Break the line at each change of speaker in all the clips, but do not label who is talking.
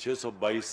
622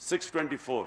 624,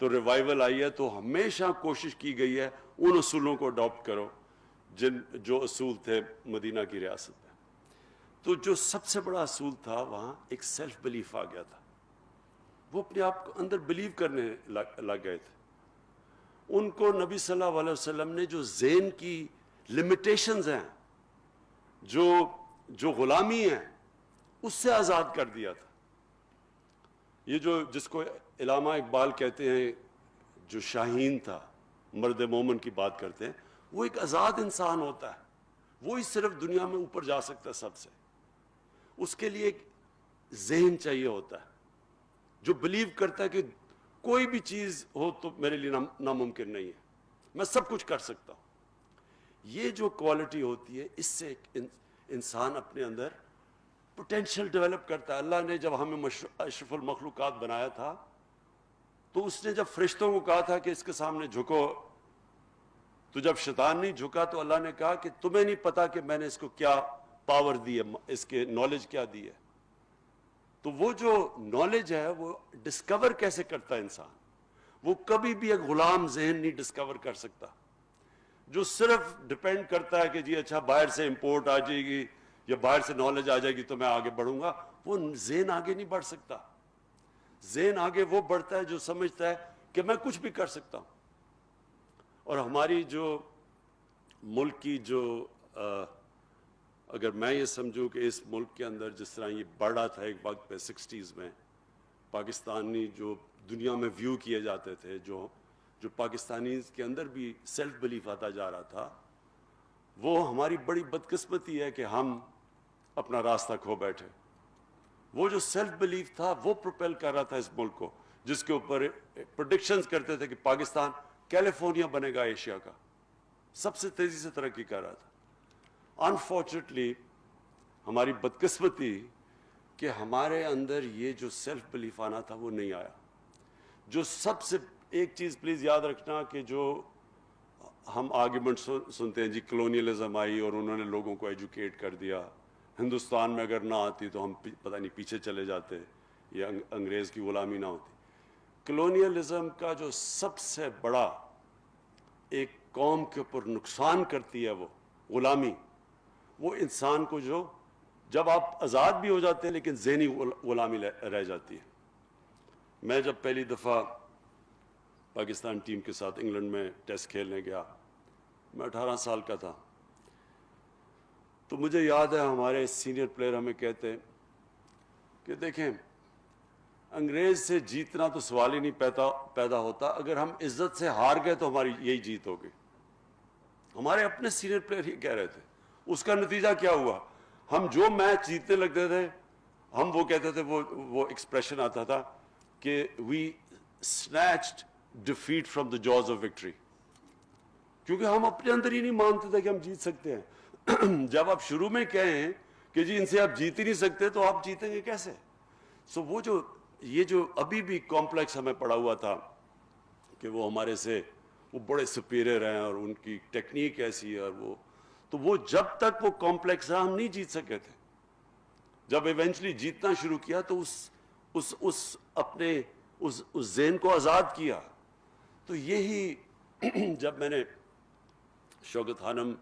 تو ریوائول آئی ہے. تو ہمیشہ کوشش کی گئی ہے ان اصولوں کو اڈاپٹ کرو جو اصول تھے مدینہ کی ریاست میں. تو جو سب سے بڑا اصول تھا وہاں ایک سیلف بلیف آ گیا تھا. وہ اپنے آپ کو اندر بلیو کرنے لگ گئے تھے. ان کو نبی صلی اللہ علیہ وسلم نے جو ذہن کی لمیٹیشنز ہیں, جو غلامی ہے, اس سے آزاد کر دیا تھا. یہ جس کو علامہ اقبال کہتے ہیں, جو شاہین تھا, مرد مومن کی بات کرتے ہیں, وہ ایک آزاد انسان ہوتا ہے. وہی صرف دنیا میں اوپر جا سکتا ہے سب سے. اس کے لیے ایک ذہن چاہیے ہوتا ہے جو بلیو کرتا ہے کہ کوئی بھی چیز ہو تو میرے لیے ناممکن نہیں ہے, میں سب کچھ کر سکتا ہوں. یہ جو کوالٹی ہوتی ہے, اس سے انسان اپنے اندر پوٹینشیل ڈیولپ کرتا ہے. اللہ نے جب ہمیں اشرف المخلوقات بنایا تھا تو اس نے جب فرشتوں کو کہا تھا کہ اس کے سامنے جھکو, تو جب شیطان نہیں جھکا تو اللہ نے کہا کہ تمہیں نہیں پتا کہ میں نے اس کو کیا پاور دی ہے, اس کے نالج کیا دی ہے. تو وہ جو نالج ہے وہ ڈسکور کیسے کرتا ہے انسان؟ وہ کبھی بھی ایک غلام ذہن نہیں ڈسکور کر سکتا جو صرف ڈپینڈ کرتا ہے کہ جی اچھا باہر سے امپورٹ آ جائے گی یا باہر سے نالج آ جائے گی تو میں آگے بڑھوں گا. وہ ذہن آگے نہیں بڑھ سکتا. ذہن آگے وہ بڑھتا ہے جو سمجھتا ہے کہ میں کچھ بھی کر سکتا ہوں. اور ہماری جو ملک کی اگر میں یہ سمجھوں کہ اس ملک کے اندر جس طرح یہ بڑھا تھا ایک وقت پہ 60s میں, پاکستانی جو دنیا میں ویو کیے جاتے تھے, جو پاکستانی کے اندر بھی سیلف بلیف آتا جا رہا تھا, وہ ہماری بڑی بدقسمتی ہے کہ ہم اپنا راستہ کھو بیٹھے. وہ جو سیلف بلیف تھا وہ پروپیل کر رہا تھا اس ملک کو, جس کے اوپر پریڈکشنز کرتے تھے کہ پاکستان کیلیفورنیا بنے گا ایشیا کا, سب سے تیزی سے ترقی کر رہا تھا. انفارچونیٹلی ہماری بدقسمتی کہ ہمارے اندر یہ جو سیلف بلیف آنا تھا وہ نہیں آیا. جو سب سے ایک چیز پلیز یاد رکھنا کہ جو ہم آرگیومنٹ سنتے ہیں, جی کلونیلزم آئی اور انہوں نے لوگوں کو ایجوکیٹ کر دیا, ہندوستان میں اگر نہ آتی تو ہم پتہ نہیں پیچھے چلے جاتے یا انگریز کی غلامی نہ ہوتی. کلونیلزم کا جو سب سے بڑا ایک قوم کے اوپر نقصان کرتی ہے وہ غلامی, وہ انسان کو جب آپ آزاد بھی ہو جاتے ہیں لیکن ذہنی غلامی رہ جاتی ہے. میں جب پہلی دفعہ پاکستان ٹیم کے ساتھ انگلینڈ میں ٹیسٹ کھیلنے گیا, میں 18 سال کا تھا, تو مجھے یاد ہے ہمارے سینئر پلیئر ہمیں کہتے کہ دیکھیں انگریز سے جیتنا تو سوال ہی نہیں پیدا ہوتا, اگر ہم عزت سے ہار گئے تو ہماری یہی جیت ہوگی. ہمارے اپنے سینئر پلیئر ہی کہہ رہے تھے. اس کا نتیجہ کیا ہوا؟ ہم جو میچ جیتنے لگتے تھے ہم وہ کہتے تھے, وہ ایکسپریشن آتا تھا کہ وی snatched defeat from the jaws of victory, کیونکہ ہم اپنے اندر ہی نہیں مانتے تھے کہ ہم جیت سکتے ہیں. جب آپ شروع میں کہیں کہ جی ان سے آپ جیت ہی نہیں سکتے تو آپ جیتیں گے کیسے؟ وہ یہ جو ابھی بھی کمپلیکس ہمیں پڑا ہوا تھا کہ وہ ہمارے سے وہ بڑے سپیریئر ہیں اور ان کی ٹیکنیک ایسی ہے, اور تو وہ جب تک وہ کمپلیکس رہا ہم نہیں جیت سکے تھے. جب ایونچولی جیتنا شروع کیا تو اس ذہن کو آزاد کیا. تو یہی جب میں نے شوکت خانم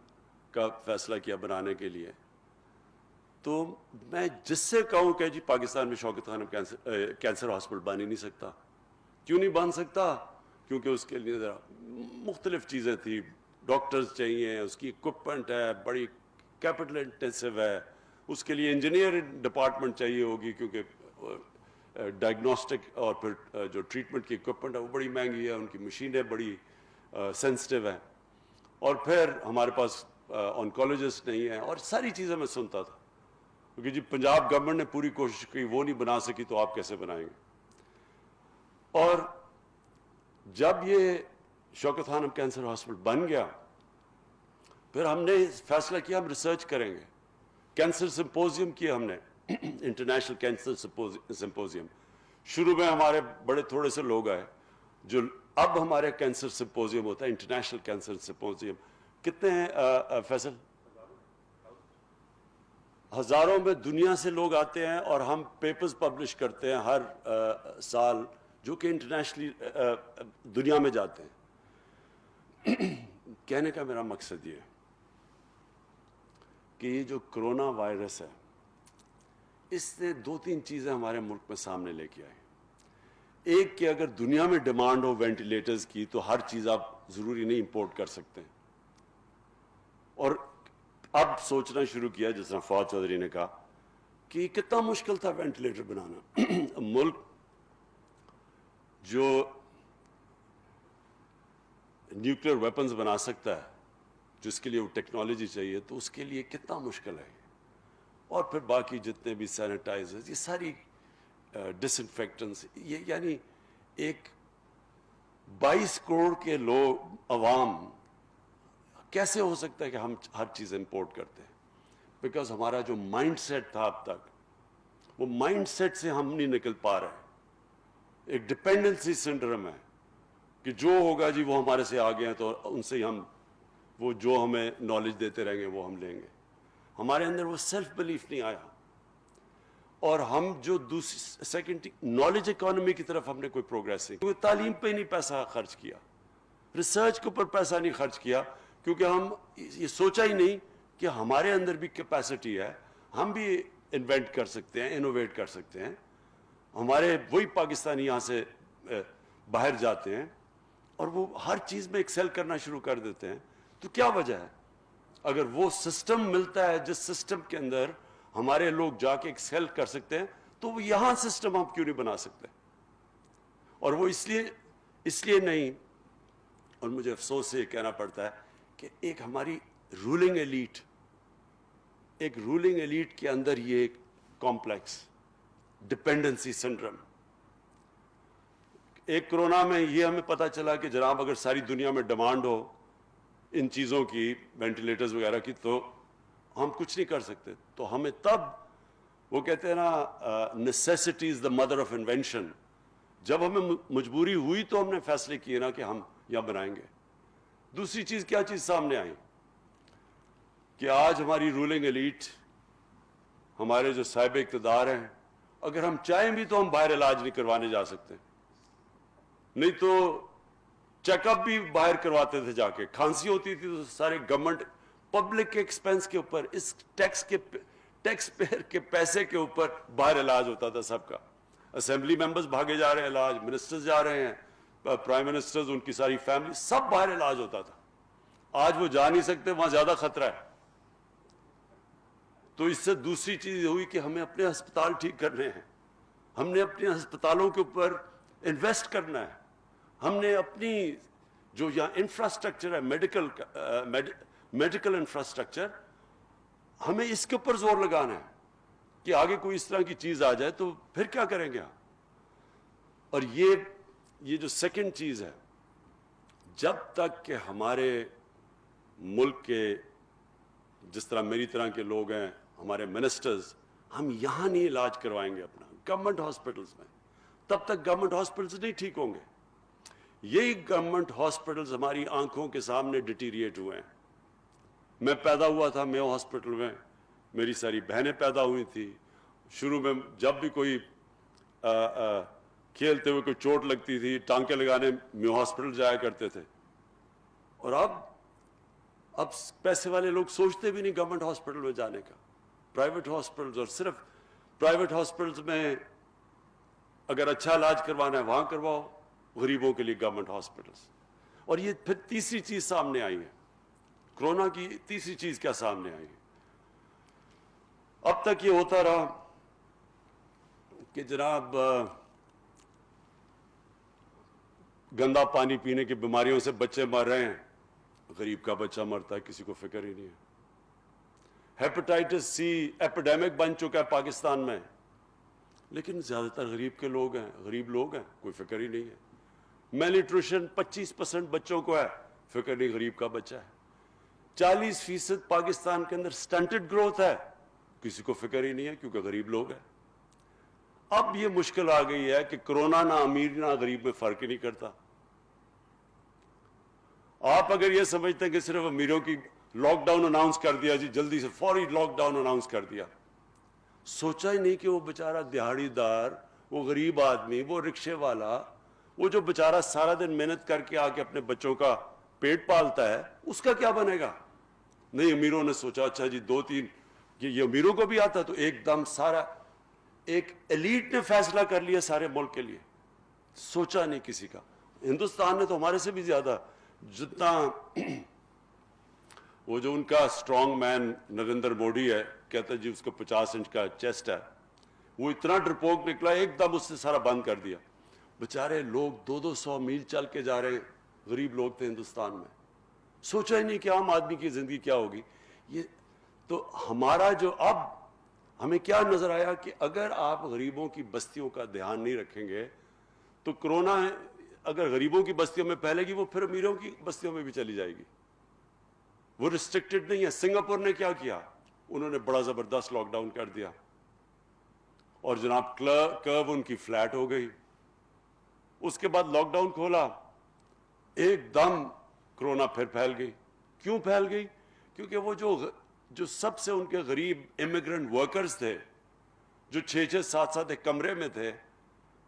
کا فیصلہ کیا بنانے کے لیے, تو میں جس سے کہوں کہ جی پاکستان میں شوکت خانم کینسر ہاسپٹل بن ہی نہیں سکتا. کیوں نہیں بن سکتا؟ کیونکہ اس کے لیے مختلف چیزیں تھیں, ڈاکٹرز چاہیے, اس کی اکوپمنٹ ہے, بڑی کیپٹل انٹینسو ہے, اس کے لیے انجینئر ڈپارٹمنٹ چاہیے ہوگی کیونکہ ڈائگنوسٹک اور پھر جو ٹریٹمنٹ کی اکوپمنٹ ہے وہ بڑی مہنگی ہے, ان کی مشینیں بڑی سینسٹیو ہیں, اور پھر ہمارے پاس آنکولوجسٹ نہیں ہیں, اور ساری چیزیں میں سنتا تھا. کیونکہ جی پنجاب گورنمنٹ نے پوری کوشش کی, وہ نہیں بنا سکی تو آپ کیسے بنائیں گے؟ اور جب یہ شوکت خانم کینسر ہاسپٹل بن گیا پھر ہم نے فیصلہ کیا ہم ریسرچ کریں گے. کینسر سمپوزیم کیا ہم نے, انٹرنیشنل کینسر سمپوزیم. شروع میں ہمارے بڑے تھوڑے سے لوگ آئے, جو اب ہمارے کینسر سمپوزیم ہوتا ہے انٹرنیشنل کینسر سمپوزیم. کتنے ہیں فیصل؟ ہزاروں میں دنیا سے لوگ آتے ہیں, اور ہم پیپرز پبلش کرتے ہیں ہر سال جو کہ انٹرنیشنلی دنیا میں جاتے ہیں. کہنے کا میرا مقصد یہ ہے کہ یہ جو کرونا وائرس ہے اس نے 2-3 چیزیں ہمارے ملک میں سامنے لے کے آئی. ایک کہ اگر دنیا میں ڈیمانڈ ہو وینٹیلیٹرز کی تو ہر چیز آپ ضروری نہیں امپورٹ کر سکتے ہیں. اور اب سوچنا شروع کیا جس طرح فواد چودھری نے کہا کہ کتنا مشکل تھا وینٹیلیٹر بنانا. ملک جو نیوکلیر ویپنز بنا سکتا ہے جس کے لیے وہ ٹیکنالوجی چاہیے تو اس کے لیے کتنا مشکل ہے. اور پھر باقی جتنے بھی سینیٹائزرز یہ ساری ڈس انفیکٹنٹس یہ یعنی ایک 22 کروڑ کے لوگ عوام کیسے ہو سکتا ہے کہ ہم ہر چیز امپورٹ کرتے ہیں. بیکاز ہمارا جو مائنڈ سیٹ تھا اب تک وہ مائنڈ سیٹ سے ہم نہیں نکل پا رہے. ایک ڈپینڈنسی سنڈرم ہے کہ جو ہوگا جی وہ ہمارے سے آگے ہیں تو ان سے ہم وہ جو ہمیں نالج دیتے رہیں گے وہ ہم لیں گے. ہمارے اندر وہ سیلف بلیف نہیں آیا. اور ہم جو دوسری سیکنڈ نالج اکانومی کی طرف ہم نے کوئی پروگریس نہیں کیونکہ تعلیم پہ نہیں پیسہ خرچ کیا, ریسرچ کے اوپر پیسہ نہیں خرچ کیا کیونکہ ہم یہ سوچا ہی نہیں کہ ہمارے اندر بھی کیپیسٹی ہے, ہم بھی انوینٹ کر سکتے ہیں, انوویٹ کر سکتے ہیں. ہمارے وہی پاکستانی یہاں سے باہر جاتے ہیں اور وہ ہر چیز میں ایکسل کرنا شروع کر دیتے ہیں. تو کیا وجہ ہے؟ اگر وہ سسٹم ملتا ہے جس سسٹم کے اندر ہمارے لوگ جا کے ایکسل کر سکتے ہیں تو وہ یہاں سسٹم ہم کیوں نہیں بنا سکتے؟ اور وہ اس لیے نہیں. اور مجھے افسوس سے یہ کہنا پڑتا ہے کہ ایک ہماری رولنگ ایلیٹ کے اندر یہ ایک کمپلیکس ڈپینڈنسی سنڈرم. ایک کرونا میں یہ ہمیں پتہ چلا کہ جناب اگر ساری دنیا میں ڈیمانڈ ہو ان چیزوں کی وینٹیلیٹرز وغیرہ کی تو ہم کچھ نہیں کر سکتے. تو ہمیں تب وہ کہتے ہیں نا necessity is the mother of invention. جب ہمیں مجبوری ہوئی تو ہم نے فیصلے کیے نا کہ ہم یہاں بنائیں گے. دوسری چیز کیا چیز سامنے آئی کہ آج ہماری رولنگ ایلیٹ ہمارے جو صاحب اقتدار ہیں اگر ہم چاہیں بھی تو ہم باہر علاج نہیں کروانے جا سکتے. نہیں تو چیک اپ بھی باہر کرواتے تھے جا کے. کھانسی ہوتی تھی تو سارے گورنمنٹ پبلک کے ایکسپینس کے اوپر اس ٹیکس پیئر کے پیسے کے اوپر باہر علاج ہوتا تھا سب کا. اسمبلی ممبرز بھاگے جا رہے ہیں علاج, منسٹرز جا رہے ہیں, پرائم منسٹرز ان کی ساری فیملی سب باہر علاج ہوتا تھا. آج وہ جا نہیں سکتے, وہاں زیادہ خطرہ ہے. تو اس سے دوسری چیز ہوئی کہ ہمیں اپنے ہسپتال ٹھیک کرنے ہیں, ہم نے اپنے ہسپتالوں کے اوپر انویسٹ کرنا ہے, ہم نے اپنی جو یہاں انفراسٹرکچر ہے میڈیکل انفراسٹرکچر ہمیں اس کے اوپر زور لگانا ہے کہ آگے کوئی اس طرح کی چیز آ جائے تو پھر کیا کریں گے ہم. اور یہ جو سیکنڈ چیز ہے, جب تک کہ ہمارے ملک کے جس طرح میری طرح کے لوگ ہیں ہمارے منسٹرز ہم یہاں نہیں علاج کروائیں گے اپنا گورنمنٹ ہاسپٹلز میں, تب تک گورنمنٹ ہاسپٹلز نہیں ٹھیک ہوں گے. یہی گورنمنٹ ہاسپٹلز ہماری آنکھوں کے سامنے ڈیٹیریٹ ہوئے ہیں. میں پیدا ہوا تھا میو ہاسپٹل میں, میری ساری بہنیں پیدا ہوئی تھی. شروع میں جب بھی کوئی کھیلتے ہوئے کوئی چوٹ لگتی تھی ٹانکے لگانے میو ہاسپٹل جایا کرتے تھے. اور اب پیسے والے لوگ سوچتے بھی نہیں گورنمنٹ ہاسپٹل میں جانے کا. پرائیویٹ ہاسپٹلز, اور صرف پرائیویٹ ہاسپٹلز میں اگر اچھا علاج کروانا ہے وہاں کرواؤ, غریبوں کے لیے گورنمنٹ ہاسپٹلز. اور یہ پھر تیسری چیز سامنے آئی ہے, کرونا کی تیسری چیز کیا سامنے آئی ہے. اب تک یہ ہوتا رہا کہ جناب گندا پانی پینے کی بیماریوں سے بچے مر رہے ہیں, غریب کا بچہ مرتا ہے کسی کو فکر ہی نہیں ہے. ہیپاٹائٹس سی ایپیڈیمک بن چکا ہے پاکستان میں, لیکن زیادہ تر غریب لوگ ہیں, کوئی فکر ہی نہیں ہے. میل نیوٹریشن 25% بچوں کو ہے, فکر نہیں غریب کا بچہ ہے. 40% پاکستان کے اندر سٹنٹڈ گروتھ ہے, کسی کو فکر ہی نہیں ہے کیونکہ غریب لوگ ہیں. اب یہ مشکل آ گئی ہے کہ کرونا نہ امیر نہ غریب میں فرق ہی نہیں کرتا. آپ اگر یہ سمجھتے ہیں کہ صرف امیروں کی لاک ڈاؤن اناؤنس کر دیا جی, جلدی سے فوری لاک ڈاؤن اناؤنس کر دیا, سوچا ہی نہیں کہ وہ بیچارہ دہاڑی دار وہ غریب آدمی, وہ رکشے والا, وہ جو بیچارہ سارا دن محنت کر کے آ کے اپنے بچوں کا پیٹ پالتا ہے, اس کا کیا بنے گا؟ نہیں, امیروں نے سوچا اچھا جی 2-3 یہ امیروں کو بھی آتا, تو ایک دم سارا ایک ایلیٹ نے فیصلہ کر لیا سارے ملک کے لیے, سوچا نہیں کسی کا. ہندوستان نے تو ہمارے سے بھی زیادہ, جتنا وہ جو ان کا اسٹرانگ مین نریندر موڈی ہے, کہتا ہے جی اس کو 50 انچ کا چیسٹ ہے, وہ اتنا ڈرپوک نکلا ایک دم اس نے سارا بند کر دیا. بیچارے لوگ 200 میل چل کے جا رہے ہیں, غریب لوگ تھے ہندوستان میں, سوچا ہی نہیں کہ عام آدمی کی زندگی کیا ہوگی. یہ تو ہمارا جو اب ہمیں کیا نظر آیا کہ اگر آپ غریبوں کی بستیوں کا دھیان نہیں رکھیں گے تو کرونا اگر غریبوں کی بستیوں میں پھیلے گی, وہ پھر امیروں کی بستیوں میں بھی چلی جائے گی. وہ ریسٹرکٹڈ نہیں ہے. سنگاپور نے کیا کیا, انہوں نے بڑا زبردست لاک ڈاؤن کر دیا, اور جناب کرو ان کی فلیٹ ہو گئی. اس کے بعد لاک ڈاؤن کھولا, ایک دم کرونا پھر پھیل گئی. کیوں پھیل گئی؟ کیونکہ وہ جو سب سے ان کے غریب امیگرنٹ ورکرز تھے, جو 6-7 ایک کمرے میں تھے,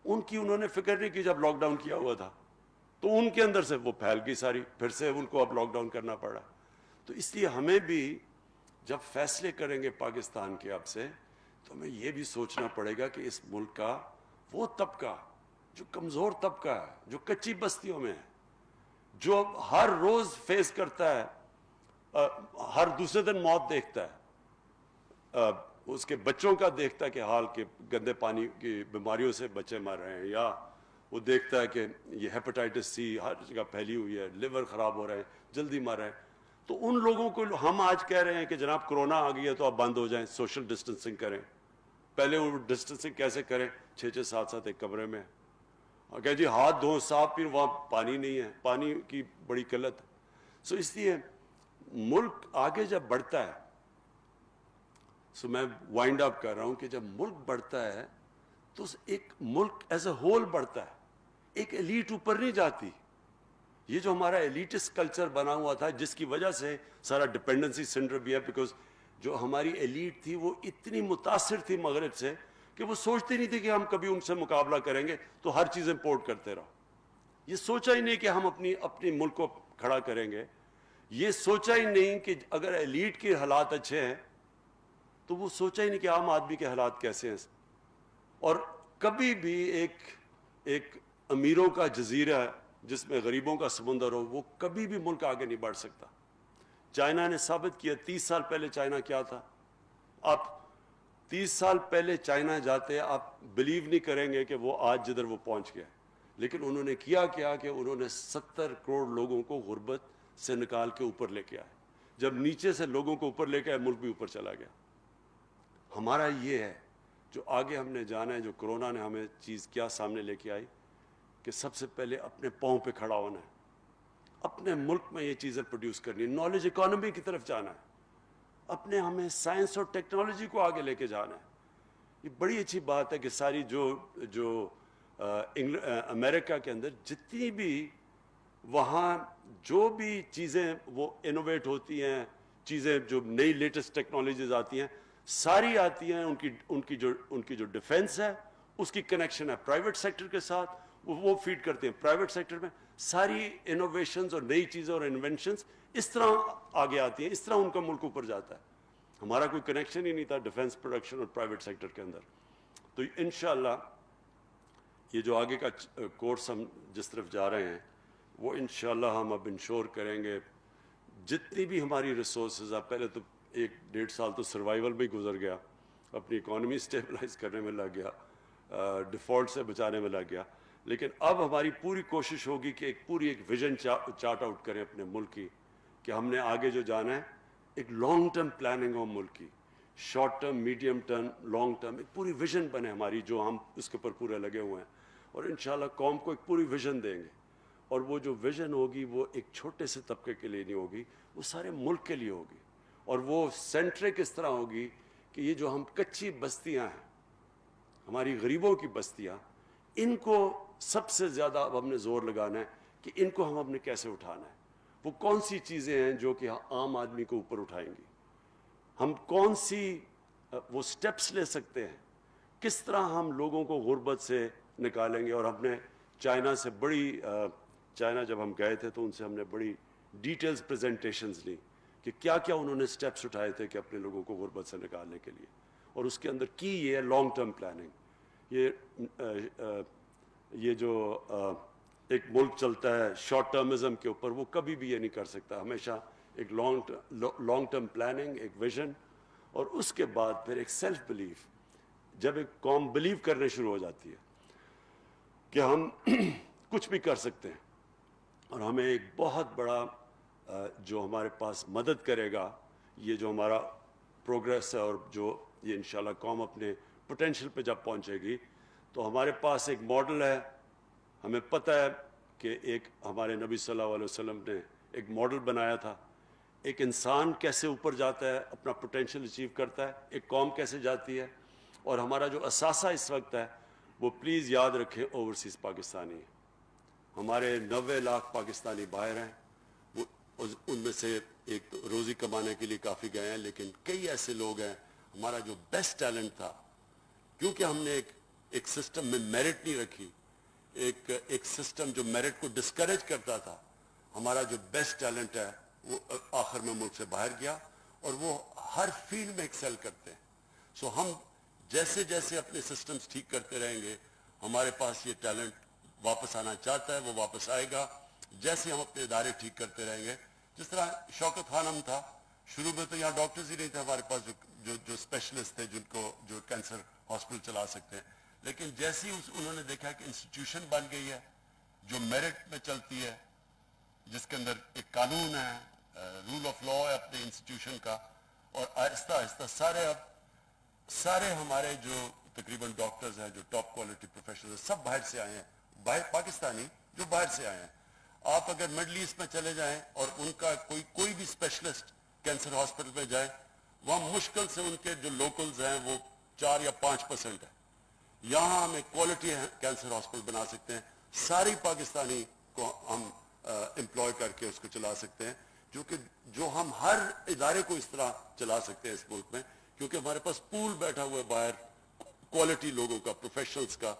ان کی انہوں نے فکر نہیں کی جب لاک ڈاؤن کیا ہوا تھا, تو ان کے اندر سے وہ پھیل گئی ساری, پھر سے ان کو اب لاک ڈاؤن کرنا پڑا. تو اس لیے ہمیں بھی جب فیصلے کریں گے پاکستان کے اب سے, تو ہمیں یہ بھی سوچنا پڑے گا کہ اس ملک کا وہ طبقہ جو کمزور طبقہ ہے, جو کچی بستیوں میں ہے, جو ہر روز فیس کرتا ہے, ہر دوسرے دن موت دیکھتا ہے, اس کے بچوں کا دیکھتا ہے کہ حال کے گندے پانی کی بیماریوں سے بچے مر رہے ہیں, یا وہ دیکھتا ہے کہ یہ ہیپاٹائٹس سی ہر جگہ پھیلی ہوئی ہے, لیور خراب ہو رہے ہیں, جلدی مر رہے ہیں. تو ان لوگوں کو ہم آج کہہ رہے ہیں کہ جناب کرونا آ گئی ہے تو آپ بند ہو جائیں, سوشل ڈسٹنسنگ کریں. پہلے وہ ڈسٹنسنگ کیسے کریں؟ 6-7 ایک کمرے میں, اور کہ جی ہاتھ دھوؤ صاف, پھر وہاں پانی نہیں ہے, پانی کی بڑی قلت. سو اس لیے ملک آگے جب بڑھتا ہے, سو میں وائنڈ اپ کر رہا ہوں کہ جب ملک بڑھتا ہے تو ایک ملک ایز اے ہول بڑھتا ہے, ایک ایلیٹ اوپر نہیں جاتی. یہ جو ہمارا ایلیٹسٹ کلچر بنا ہوا تھا, جس کی وجہ سے سارا ڈپینڈنسی سنڈروم بھی ہے, بیکاز جو ہماری ایلیٹ تھی وہ اتنی متاثر تھی مغرب سے کہ وہ سوچتی نہیں تھی کہ ہم کبھی ان سے مقابلہ کریں گے, تو ہر چیز امپورٹ کرتے رہو. یہ سوچا ہی نہیں کہ ہم اپنی ملک کو کھڑا کریں گے. یہ سوچا ہی نہیں کہ اگر ایلیٹ کے حالات اچھے ہیں تو وہ سوچا ہی نہیں کہ عام آدمی کے حالات کیسے ہیں. اور کبھی بھی ایک امیروں کا جزیرہ جس میں غریبوں کا سمندر ہو, وہ کبھی بھی ملک آگے نہیں بڑھ سکتا. چائنا نے ثابت کیا. 30 سال پہلے چائنا کیا تھا, آپ 30 سال پہلے چائنا جاتے آپ بلیو نہیں کریں گے کہ وہ آج جدھر وہ پہنچ گیا. لیکن انہوں نے کیا کہ انہوں نے 70 کروڑ لوگوں کو غربت سے نکال کے اوپر لے کے آئے. جب نیچے سے لوگوں کو اوپر لے کے آئے, ملک بھی اوپر چلا گیا. ہمارا یہ ہے جو آگے ہم نے جانا ہے, جو کرونا نے ہمیں چیز کیا سامنے لے کے آئی, کہ سب سے پہلے اپنے پاؤں پہ کھڑا ہونا ہے, اپنے ملک میں یہ چیزیں پروڈیوس کرنی ہے, نالج اکانومی کی طرف جانا ہے, اپنے ہمیں سائنس اور ٹیکنالوجی کو آگے لے کے جانا ہے. یہ بڑی اچھی بات ہے کہ ساری جو امریکہ کے اندر جتنی بھی وہاں جو بھی چیزیں وہ انوویٹ ہوتی ہیں, چیزیں جو نئی لیٹسٹ ٹیکنالوجیز آتی ہیں, ساری آتی ہیں. ان کی جو ڈیفنس ہے اس کی کنیکشن ہے پرائیویٹ سیکٹر کے ساتھ, وہ فیڈ کرتے ہیں پرائیویٹ سیکٹر میں. ساری انوویشنز اور نئی چیزیں اور انوینشنز اس طرح آگے آتی ہیں, اس طرح ان کا ملک اوپر جاتا ہے. ہمارا کوئی کنیکشن ہی نہیں تھا ڈیفنس پروڈکشن اور پرائیویٹ سیکٹر کے اندر. تو انشاءاللہ یہ جو آگے کا کورس ہم جس طرف جا رہے ہیں, وہ انشاءاللہ ہم اب انشور کریں گے جتنی بھی ہماری ریسورسز, اب پہلے تو 1-1.5 سال تو سروائیول میں ہی گزر گیا, اپنی اکانومی اسٹیبلائز کرنے میں لگ گیا, ڈیفالٹ سے بچانے میں لگ گیا. لیکن اب ہماری پوری کوشش ہوگی کہ ایک ویژن چارٹ آؤٹ کریں اپنے ملک کی, کہ ہم نے آگے جو جانا ہے ایک لانگ ٹرم پلاننگ ہو ملک کی, short term, medium term, long term, ایک پوری ویژن بنے ہماری, جو ہم اس کے اوپر پورے لگے ہوئے ہیں. اور انشاءاللہ قوم کو ایک پوری ویژن دیں گے, اور وہ جو ویژن ہوگی وہ ایک چھوٹے سے طبقے کے لیے نہیں ہوگی, وہ سارے ملک کے لیے ہوگی. اور وہ سینٹرک اس طرح ہوگی کہ یہ جو ہم کچی بستیاں ہیں, ہماری غریبوں کی بستیاں, ان کو سب سے زیادہ اب ہم نے زور لگانا ہے کہ ان کو ہم نے کیسے اٹھانا ہے. وہ کون سی چیزیں ہیں جو کہ عام آدمی کو اوپر اٹھائیں گی, ہم کون سی وہ سٹیپس لے سکتے ہیں, کس طرح ہم لوگوں کو غربت سے نکالیں گے. اور ہم نے چائنا سے چائنا جب ہم گئے تھے تو ان سے ہم نے بڑی ڈیٹیلز پریزنٹیشنز لی کہ کیا کیا انہوں نے سٹیپس اٹھائے تھے کہ اپنے لوگوں کو غربت سے نکالنے کے لیے. اور اس کے اندر کی یہ ہے لانگ ٹرم پلاننگ. یہ جو ایک ملک چلتا ہے شارٹ ٹرمزم کے اوپر, وہ کبھی بھی یہ نہیں کر سکتا. ہمیشہ ایک لانگ ٹرم پلاننگ, ایک ویژن, اور اس کے بعد پھر ایک سیلف بلیف. جب ایک قوم بلیو کرنے شروع ہو جاتی ہے کہ ہم کچھ بھی کر سکتے ہیں, اور ہمیں ایک بہت بڑا جو ہمارے پاس مدد کرے گا, یہ جو ہمارا پروگریس ہے, اور جو یہ انشاءاللہ قوم اپنے پوٹینشیل پہ جب پہنچے گی, تو ہمارے پاس ایک ماڈل ہے. ہمیں پتہ ہے کہ ایک ہمارے نبی صلی اللہ علیہ وسلم نے ایک ماڈل بنایا تھا, ایک انسان کیسے اوپر جاتا ہے, اپنا پوٹینشیل اچیو کرتا ہے, ایک قوم کیسے جاتی ہے. اور ہمارا جو اثاثہ اس وقت ہے وہ پلیز یاد رکھیں اوورسیز پاکستانی ہے. ہمارے 90 لاکھ پاکستانی باہر ہیں, وہ ان میں سے ایک تو روزی کمانے کے لیے کافی گئے ہیں, لیکن کئی ایسے لوگ ہیں ہمارا جو بیسٹ ٹیلنٹ تھا, کیونکہ ہم نے ایک سسٹم میں میرٹ نہیں رکھی, ایک سسٹم جو میرٹ کو ڈسکریج کرتا تھا, ہمارا جو بیسٹ ٹیلنٹ ہے وہ آخر میں ملک سے باہر گیا, اور وہ ہر فیلڈ میں ایکسل کرتے ہیں. سو ہم جیسے جیسے اپنے سسٹمز ٹھیک کرتے رہیں گے, ہمارے پاس یہ ٹیلنٹ واپس آنا چاہتا ہے, وہ واپس آئے گا. جیسے ہم اپنے ادارے ٹھیک کرتے رہیں گے, جس طرح شوکت خانم تھا, شروع میں تو یہاں ڈاکٹرز ہی نہیں تھے ہمارے پاس جو اسپیشلسٹ تھے جو کینسر ہاسپٹل چلا سکتے ہیں. لیکن جیسے ہی انہوں نے دیکھا کہ انسٹیٹیوشن بن گئی ہے جو میرٹ میں چلتی ہے, جس کے اندر ایک قانون ہے, رول آف لا ہے اپنے انسٹیٹیوشن کا, اور آہستہ آہستہ سارے ہمارے جو تقریباً ڈاکٹرز ہیں جو ٹاپ کوالٹی پروفیشنل ہیں, سب باہر سے آئے ہیں, باہر پاکستانی جو باہر سے آئے ہیں. آپ اگر مڈل ایسٹ میں چلے جائیں اور ان کا کوئی بھی اسپیشلسٹ کینسر ہاسپٹل میں جائیں, وہاں مشکل سے ان کے جو لوکلز ہیں وہ 4 یا 5% ہے. یہاں ہم ایک کوالٹی کینسر ہاسپٹل بنا سکتے ہیں, ساری پاکستانی کو ہم امپلوائے کر کے اس کو چلا سکتے ہیں, جو ہم ہر ادارے کو اس طرح چلا سکتے ہیں اس ملک میں, کیونکہ ہمارے پاس پول بیٹھا ہوا ہے باہر کوالٹی لوگوں کا, پروفیشنلز کا.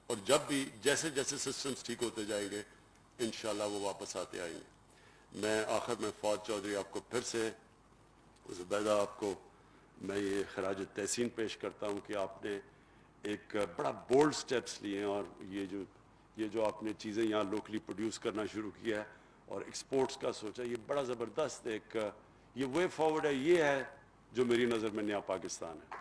اور جب بھی جیسے جیسے سسٹمز ٹھیک ہوتے جائیں گے انشاءاللہ وہ واپس آتے آئیں گے. میں آخر میں فواد چودھری آپ کو پھر سے, زبیدہ آپ کو میں یہ خراج تحسین پیش کرتا ہوں کہ آپ نے ایک بڑا بولڈ سٹیپس لیے ہیں, اور یہ جو آپ نے چیزیں یہاں لوکلی پروڈیوس کرنا شروع کیا ہے اور ایکسپورٹس کا سوچا, یہ بڑا زبردست ایک یہ وے فارورڈ ہے. یہ ہے جو میری نظر میں نیا پاکستان ہے.